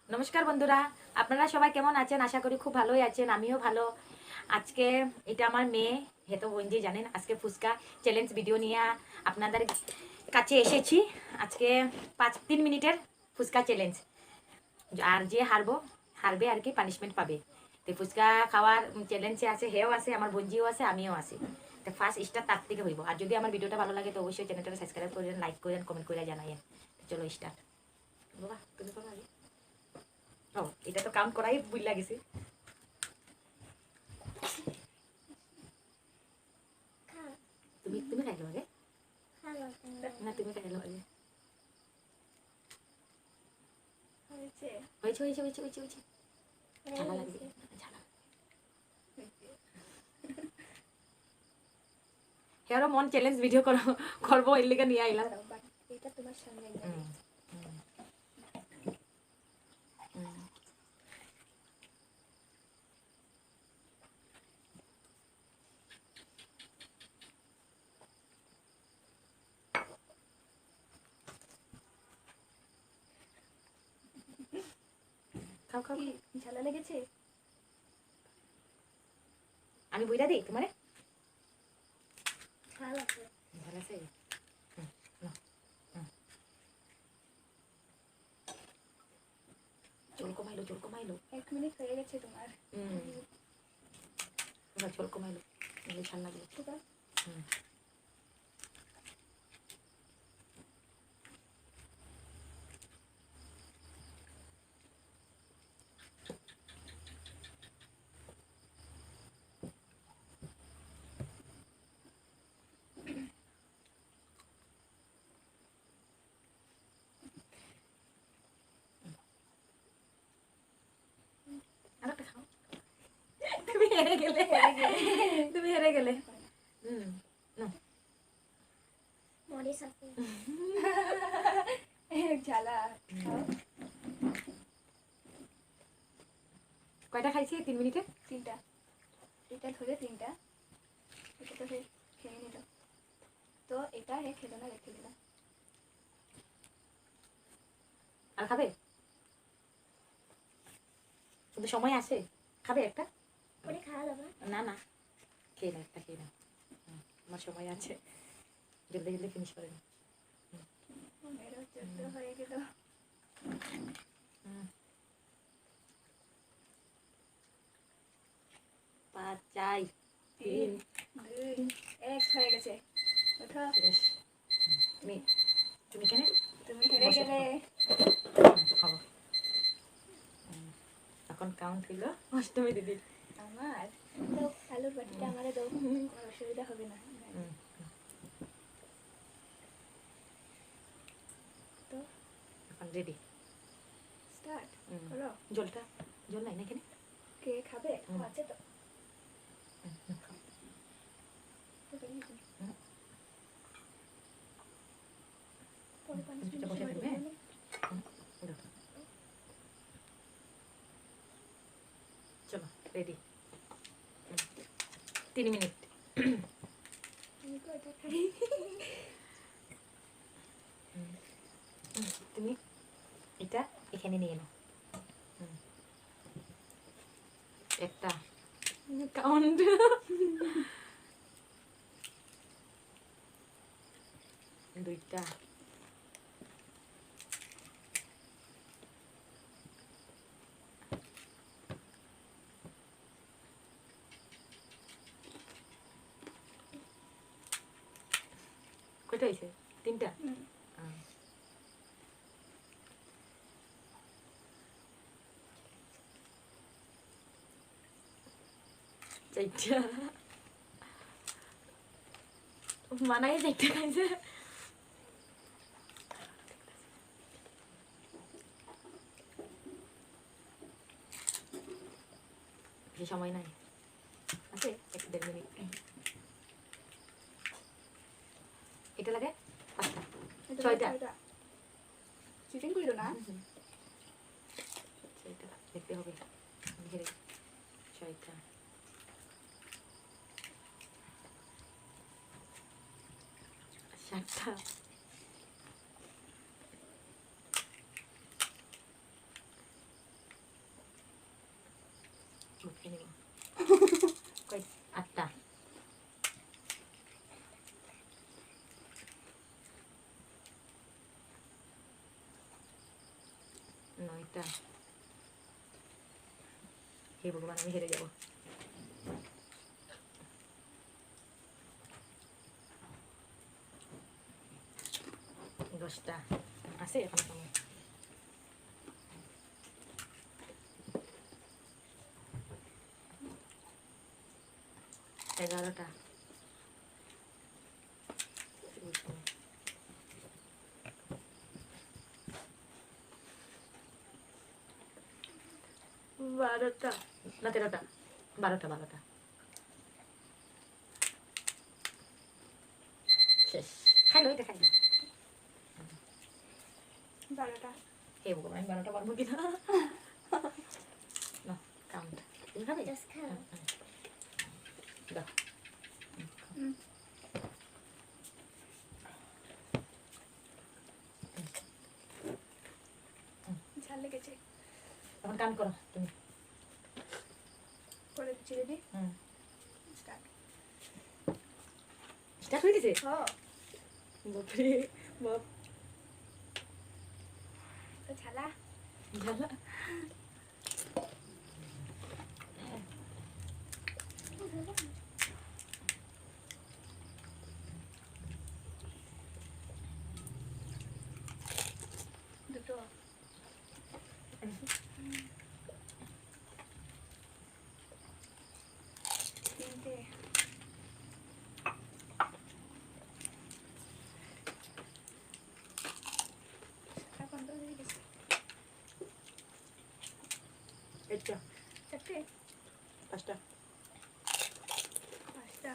নমস্কার বন্ধুরা, আপনারা সবাই কেমন আছেন? আশা করি খুব ভালোই আছেন, আমিও ভালো। আজকে এটা আমার মেয়ে, হেতো বঞ্জি জানেন, আজকে ফুচকা চ্যালেঞ্জ ভিডিও নিয়ে আপনাদের কাছে এসেছি। আজকে 3 মিনিটের ফুচকা চ্যালেঞ্জ, আর যে হারবে আর কি পানিশমেন্ট পাবে। তো ফুচকা খাওয়ার চ্যালেঞ্জে আছে, হেও আছে, আমার বঞ্জিও আছে, আমিও আছি। তো ফার্স্ট স্টার্ট তার থেকে হইব। আর যদি আমার ভিডিওটা ভালো লাগে তো অবশ্যই চ্যানেলটা সাবস্ক্রাইব করেন, লাইক করেন, কমেন্ট করে জানাইন। চলো স্টার্ট। বাবা তুমি করো আগে। ও এটা তো কাউন্ট করাই ভুল লাগিছে। তুমি তুমি খাইলো আগে না, তুমি খাইলো আগে। হয়েছে হয়েছে হয়েছে হয়েছে হয়েছে। ঝালা লাগবে, ঝালা। হেরো মন চ্যালেঞ্জ ভিডিও করবো এর লিগে নিয়ে আইলাম। এটা তোমার সামনে খাও খাও। ঝালা লেগেছে? আমি বইটা দিই তোমারে। ঝাল আছে। ঝাল আছে। চোল কমাইলো, চোল কমাইলো। 1 মিনিট হয়ে গেছে তোমার। এবার চোল কমাইলো, ঝাল লাগলো। ঠিক আছে। আরেকটা খাও। তুমি হেরে গেলে, তুমি হেরে গেলে। মরিস আছে। ঝালা খাও। কয়টা খাইছি 3 মিনিটে? 3টা। এটা ধরে 3টা। এটা তো খেয়ে নিল। তো এটা খেলো না, রেখে দিলাম। আর খাবে? কিন্তু সময় আছে, খাবে একটা? পরে খাওয়া যাবে না না, খেয়ে না, একটা খেয়ে না। আমার সময় আছে, জলদি জলদি ফিনিশ করে না। মেরো চোদ্দ হয়ে গেল। 5 4 3 2 1 হয়ে গেছে। ওঠো। শেষ। তুমি তুমি কেন? তুমি হেরে গেলে। খাবো। এখন কাউন্ট হইল অষ্টমী দিদির। আমার দাও, আলুর বাটিটা আমারে দাও, কোনো অসুবিধা হবে না। তো এখন রেডি, স্টার্ট করো। জলটা, জল নাই না এখানে? কে খাবে? আছে তো। পরে পানি বসে ফেলবে। চলো রেডি, 3 মিনিট। তুমি এটা এখানে নিয়ে নাও। একটা কাউন্ট, দুইটা, কয়টা হয়েছে? 3টা। চারটা মানাই, 4টা খাইছে। বেশি সময় নাই, আছে 1-1.5 মিনিট। এটা লাগে 5টা 6টা। চিটিং করিল না। এটা দেখতে হবে, ঘেরে 6টা 7টা খেয়ে নেব। কই 8টা, 9টা। হে ভগবান, আমি হেরে যাব। 10টা আছে এখন সময়। 11টা। 12টা না 13টা, 12টা শেষ। খাইলো, এটা খাইলো। 12টা। হে ভগবান, আমি 12টা পারবো কিনা। না কাউন্ট তুমি খাবে? দাও। ঝাল লেগেছে। এখন কাউন্ট করো তুমি। করে দিচ্ছি, রেডি? স্টার্ট। স্টার্ট হয়ে গেছে? হ্যাঁ। বাপরে বাপ। তো ঝালা। ঝালা। দুটো। তিনটে। এখন তো হয়ে গেছে। 8টা, 4টে। 5টা। 5টা।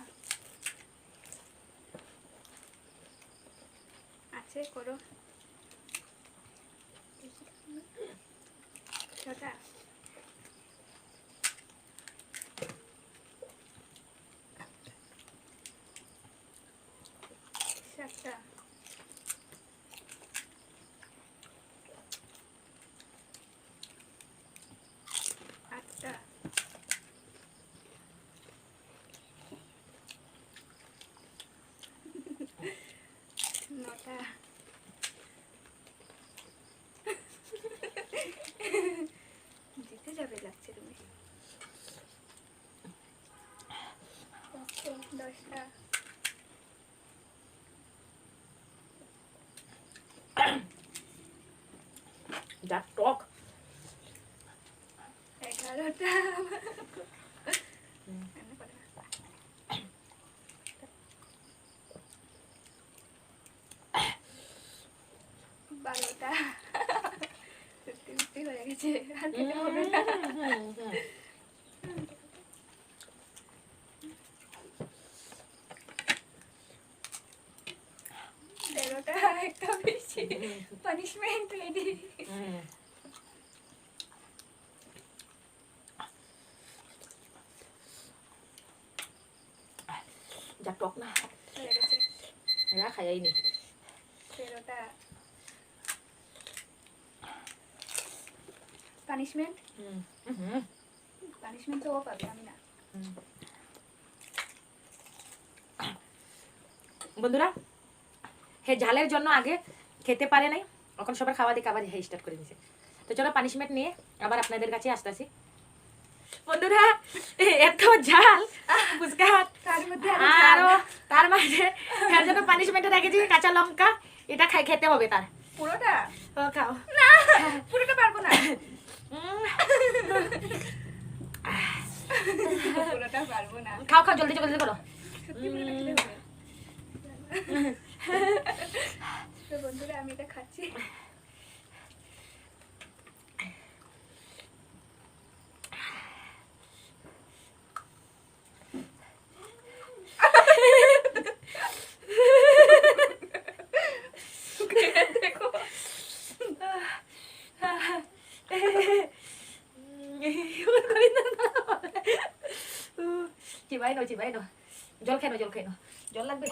আছে, করো। 6টা। 7টা। 8টা। 9টা। জিতে যাবে লাগছে তুমি। 10টা। যা টক। 11টা। 12টা। 50-50 হয়ে গেছে, আর খেতে হবে না। 13টা। একটা বেশি। Punishment ready. যা টক না, হয়ে গেছে। এরা খাইয়াই নি। 13টা। পানিশমেন্ট। পানিশমেন্ট তো ও পাবে, আমি না। বন্ধুরা, হে ঝালের জন্য আগে খেতে পারে নাই, এখন সবার খাওয়া দিয়ে আবার হে স্টার্ট করে দিয়েছে। তো চলো পানিশমেন্ট নিয়ে আবার আপনাদের কাছে আসতেছি। বন্ধুরা, এত ঝাল ফুচকা, তার মধ্যে আরো তার মাঝে এর জন্য পানিশমেন্টে রেখেছি কাঁচা লঙ্কা। এটা খেতে হবে তার। পুরোটা ও খাও। না, পুরোটা পারবো না। পুরোটা পারবো না। খাও খাও, জলদি জলদি করো। সত্যি পুরোটা খেতে হবে। তো বন্ধুরা, আমি এটা খাচ্ছি। দেখো, চিবাই নো, জল খেয়ে নো, জল লাগবে।